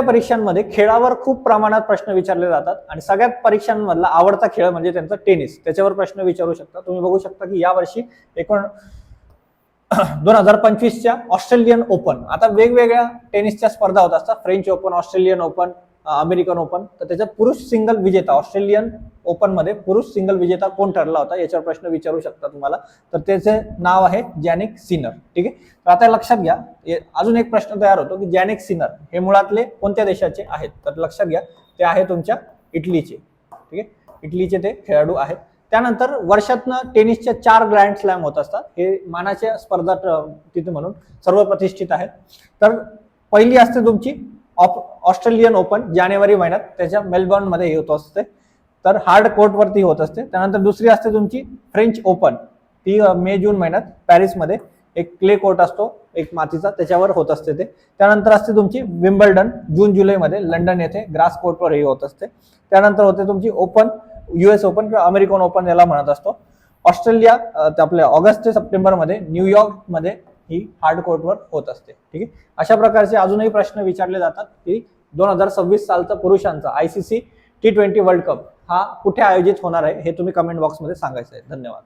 परीक्षांमध्ये खेळावर खूप प्रमाणात प्रश्न विचारले जातात आणि सगळ्यात परीक्षांमधला आवडता खेळ म्हणजे त्यांचा टेनिस, त्याच्यावर प्रश्न विचारू शकता। तुम्ही बघू शकता की यावर्षी 2025च्या ऑस्ट्रेलियन ओपन, आता वेगवेगळ्या टेनिसच्या स्पर्धा होत असतात, French open, Australian open, American open, तर त्याच्यात पुरुष सिंगल विजेता ऑस्ट्रेलियन ओपन मध्ये पुरुष सिंगल विजेता कोण ठरला होता याच्यावर प्रश्न विचारू शकता तुम्हाला। तर त्याचे नाव आहे जॅनिक सिनर। ठीक आहे, तर आता लक्षात घ्या, अजून एक प्रश्न तयार होतो की जॅनिक सिनर हे मुळातले कोणत्या देशाचे आहेत, तर लक्षात घ्या ते आहे तुमच्या इटलीचे। ठीक आहे, इटलीचे ते खेळाडू आहेत। त्यानंतर वर्षातनं टेनिसच्या 4 ग्रँड स्लॅम होत असतात, हे मानाच्या स्पर्धा तिथे म्हणून सर्व प्रतिष्ठित आहेत। तर पहिली असते तुमची ऑस्ट्रेलियन ओपन जानेवारी महिन्यात, त्याच्या मेलबर्न मध्ये होत असते, तर हार्ड कोर्ट वरती होत असते। त्यानंतर दुसरी असते तुमची फ्रेंच ओपन, ती मे जून महिन्यात पॅरिस मध्ये एक क्ले कोर्ट असतो एक मातीचा, त्याच्यावर होत असते ते। त्यानंतर असते तुमची विम्बल्डन जून जुलै मध्ये लंडन येथे ग्रास कोर्टवर ही होत असते। त्यानंतर होते तुमची ओपन, US ओपन किंवा अमेरिकन ओपन याला म्हणत असतो, ऑस्ट्रेलिया आपल्या ऑगस्ट ते सप्टेंबर मध्ये न्यूयॉर्क मध्ये ही हार्ड कोर्टवर होत असते। ठीक आहे, अशा प्रकारचे अजूनही प्रश्न विचारले जातात की 2026 सालचा पुरुषांचा ICC T20 वर्ल्ड कप हा कुठे आयोजित होणार आहे हे तुम्ही कमेंट बॉक्समध्ये सांगायचं आहे। धन्यवाद।